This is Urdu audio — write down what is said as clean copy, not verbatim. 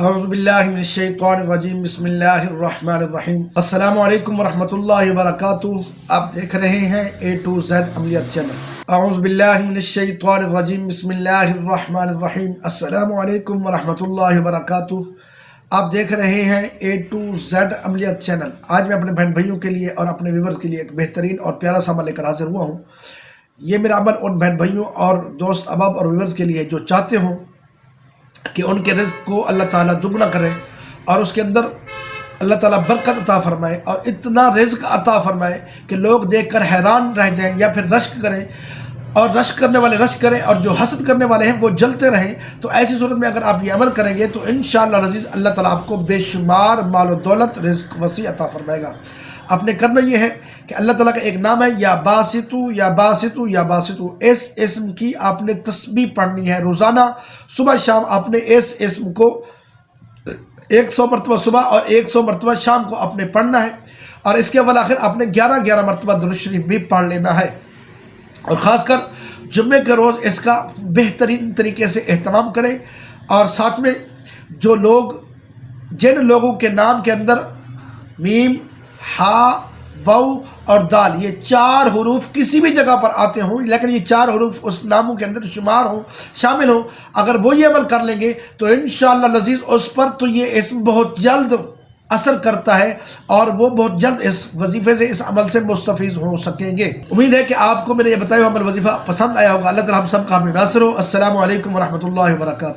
اعوذ باللہ من الشیطان الرجیم بسم اللہ الرحمن الرحیم السلام علیکم ورحمۃ اللہ وبرکاتہ۔ آپ دیکھ رہے ہیں A to Z عملیات چینل۔ اعوذ باللہ من الشیطان الرجیم بسم اللہ الرحمن الرحیم السلام علیکم ورحمۃ اللہ وبرکاتہ۔ آپ دیکھ رہے ہیں A to Z عملیات چینل۔ آج میں اپنے بہن بھائیوں کے لیے اور اپنے ویورز کے لیے ایک بہترین اور پیارا سا عمل لے کر حاضر ہوا ہوں۔ یہ میرا عمل ان بہن بھائیوں اور دوست احباب اور ویورز کے لیے جو چاہتے ہوں کہ ان کے رزق کو اللہ تعالیٰ دگنا کرے اور اس کے اندر اللہ تعالیٰ برکت عطا فرمائے اور اتنا رزق عطا فرمائے کہ لوگ دیکھ کر حیران رہ جائیں یا پھر رشک کریں، اور رشک کرنے والے رشک کریں اور جو حسد کرنے والے ہیں وہ جلتے رہیں۔ تو ایسی صورت میں اگر آپ یہ عمل کریں گے تو انشاءاللہ العزیز اللہ تعالیٰ آپ کو بے شمار مال و دولت رزق وسیع عطا فرمائے گا۔ آپ نے کرنا یہ ہے کہ اللہ تعالیٰ کا ایک نام ہے یا باسطو یا باسطو یا باسطو، اس اسم کی آپ نے تسبیح پڑھنی ہے روزانہ صبح شام۔ آپ نے اس اسم کو 100 مرتبہ صبح اور 100 مرتبہ شام کو آپ نے پڑھنا ہے، اور اس کے بالآخر آپ نے 11 مرتبہ درود شریف بھی پڑھ لینا ہے، اور خاص کر جمعے کے روز اس کا بہترین طریقے سے اہتمام کریں۔ اور ساتھ میں جن لوگوں کے نام کے اندر میم، ہا، واو اور دال، یہ 4 حروف کسی بھی جگہ پر آتے ہوں لیکن یہ 4 حروف اس ناموں کے اندر شامل ہوں، اگر وہ یہ عمل کر لیں گے تو انشاءاللہ العزیز اس پر تو یہ اسم بہت جلد اثر کرتا ہے اور وہ بہت جلد اس وظیفے سے، اس عمل سے مستفیض ہو سکیں گے۔ امید ہے کہ آپ کو میرے یہ بتایا ہوا عمل وظیفہ پسند آیا ہوگا۔ اللہ تعالیٰ ہم سب کا حامی ناصر ہو۔ السلام علیکم ورحمۃ اللہ وبرکاتہ۔